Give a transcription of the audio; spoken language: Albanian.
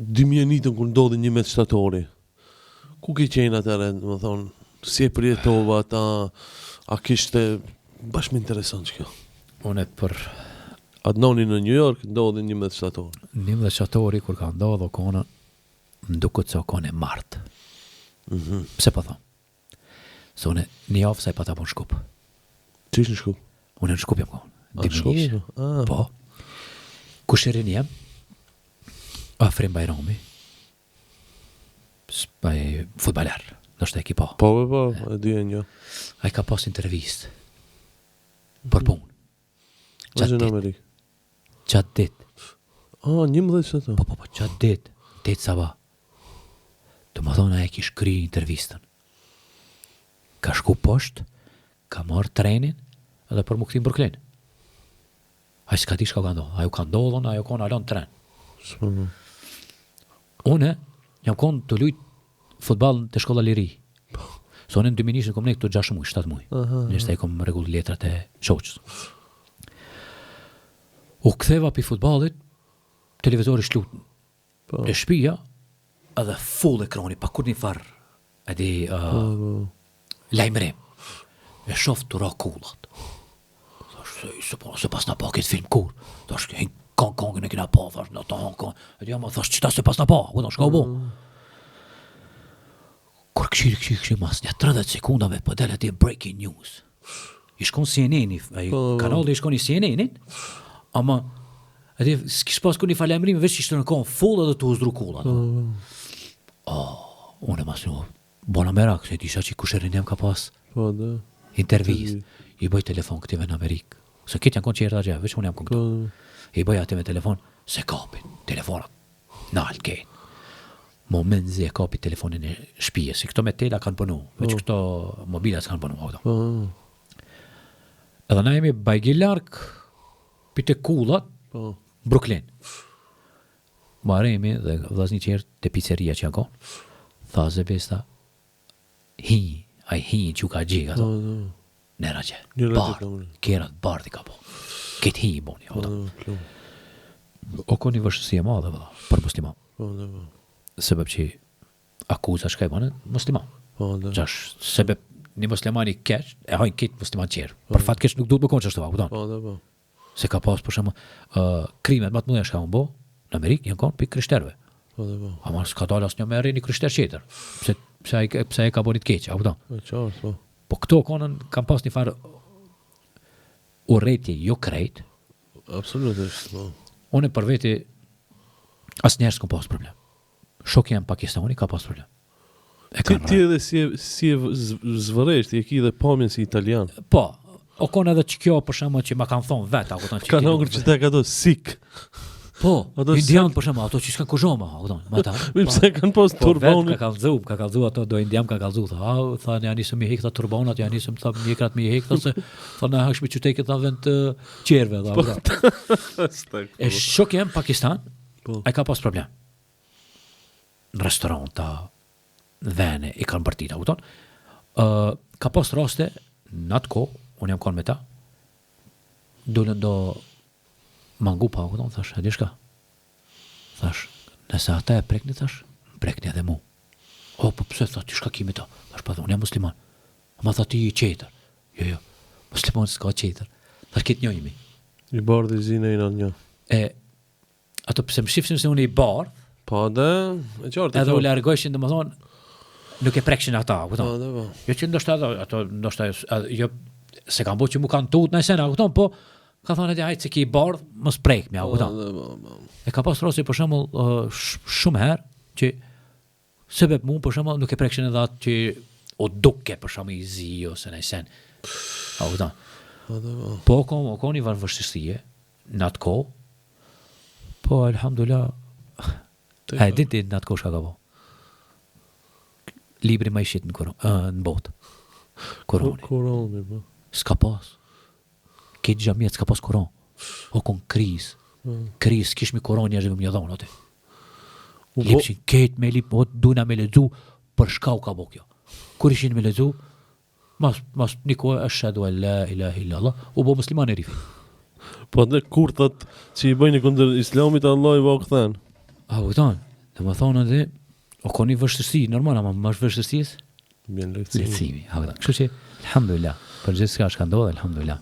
2001 kur ndodhi 11 shtatori. Ku ke qenë atëherë, më thonë, si e përjetova ata, a kishte bash më intereson që kjo. Unë për Adnoni në New York ndodhi 11 shtatori. 11 shtatori kur ka ndodhur kona, më duket se kone martë. Pse po thon? Se unë një javë sa i pata po në Shkup. Çish në Shkup? Unë në Shkup jam konë. Shkup? Po. Kushirin jem, Afrim Bajrami, futbaler, nështë e ki po. Po, e dy një. A i ka pas intervist për punë. Qatë në Amerikë. Qatë dit. 11 shtator. Po, qatë dit. Dit saba. Të më thonë a e kish kry intervistën. Ka shku poshtë, ka marrë trenin edhe për më këti në Brooklyn. A i s'ka di shka ka ndodhë. A ju ka ndodhën, a ju ka në alon tren. Une jam konë të lujtë futbal të shkolla liri. So unë në 2001 kom ne këtu 6 muj, 7 muj. Nështë e kom regull letrat e shoqës. U ktheva pi futbalit, televizori shlutën. E shpija, edhe full ekrani, pa kur një farë, edhe lajmërim. E shoft të ra kullat. Se pas na pa këtë film kur. Thash, kongën e kina pa, thash, në ta kongën. E dhja ma thash, qita se pas na pa, shka u bo. Kur këshiri mas një 30 sekundave, për dele ti breaking news. I shkon CNN-i, kanalë i shkon i CNN-in, ama, edhe s'kish pas kur një falemrimi, veç ishte në konë full edhe të uzdru kullat. Unë e mas një, bona merak, se disha që kusherin jem ka pas intervjist. I bëj telefon këtive në Amerikë. Se këtë janë konë që erda gjë, veç unë jam konë këtu. I bëj atë me telefon, se kapin, telefonat, nalë kejnë. Moment zi e kapi telefonin e shpije, si këto me tela kanë pënu, veç këto mobilat kanë pënu. Edhe na jemi bajgillark, pite kullat, Brooklyn. Maremi dhe vllazni qertë të pizzeria që janë konë, tha zebesta, hi që ka gjega, nera që, kerat bardi ka po, këtë hi i boni. O ko një vështësia madhe, për musliman. Sebeb që akuza shka i bane, musliman. Qash, sebeb një muslimani keq, e hajnë këtë musliman qerë. Për fat keq nuk duhet më konë që është të vakë, se ka pas për shumë krimet matë mëdhe shka më bo, në Amerikë janë konë për krishterve. Ama s'ka dalë asë një me një krishter qeter, pse e ka bonit keq, po këto konën kam pas një farë urrejtje jo krejt. Absolutisht. Unë për veti asë njerës s'kom pas problem. Shokja në Pakistani ka pas problem. Ti edhe si e zvëresht, e ki dhe pamjen si italian. Po, o konë edhe që kjo për shembull që ma kanë thonë vetë. Ka nongër që te ka do sik. Po, indian për shembull, ato që s'kan kuzhoma, Pse kanë pas turbonin. Ka kallzu ato do indian ka kallzu, thanë ja nisëm i hek ta turbonat, ja nisëm ta mjekrat me i hek, se thonë hashmi qytetit ta vend të qerve, E shokja në Pakistan, ai ka pas problem. Në restoranta, vene, i kanë bërtita, ka pas raste, në atë ko, unë jam konë me ta, dulën do mangu pa, thash, e di shka? Thash, nëse ata e prekni, thash, prekni edhe mu. Po pëse, thash, ti shka kimi ta? Thash, pa, unë jam musliman. Ma tha, ti i qeter. Jo, musliman s'ka qeter. Thash, kitë njojimi. I bardh i zine i në një. Ato pëse më shifësim se unë i bardh, po dhe, e qartë. edhe u largojshin dhe më thonë, nuk e prekshin ata, jo që ndoshta ato, ndoshta, jo, se kanë bo që mu kanë tut në esena, po, ka thonë edhe hajtë se ki i bardh, mos prejk mja, E ka pas rasti për shembull shumë herë që sebeb mu për shembull nuk e prekshin edhe atë që o duke për shembull i zi ose në sen. Po ka një vështirësie në atë kohë. Po alhamdulillah. Ai ditë në atë kohë shka ka po. Libri më i shit në botë. Koroni, po. S'ka pas. Këtë gjamjet s'ka pas koron. O kon kriz. Kriz, kishmi koron njerëzve më një dhonë, atë. Lipshin këtë me lip, duna me lezu, për shka u ka bo kjo. Kur ishin me lezu, mas një kohë, ashhadu an la ilaha illallah, u bo musliman e rifi. Po dhe kur thot që i bëjnë kundër islamit, Allah i va këthen. Këtan, Dhe më thonë edhe, o koni vështërsi, normal, ama më është vështërsisë? Bjen lehtësimi. Lehtësimi, hapëta. Kështu që, alhamdulillah, për gjithë s'ka shka ndodhe, alhamdulillah.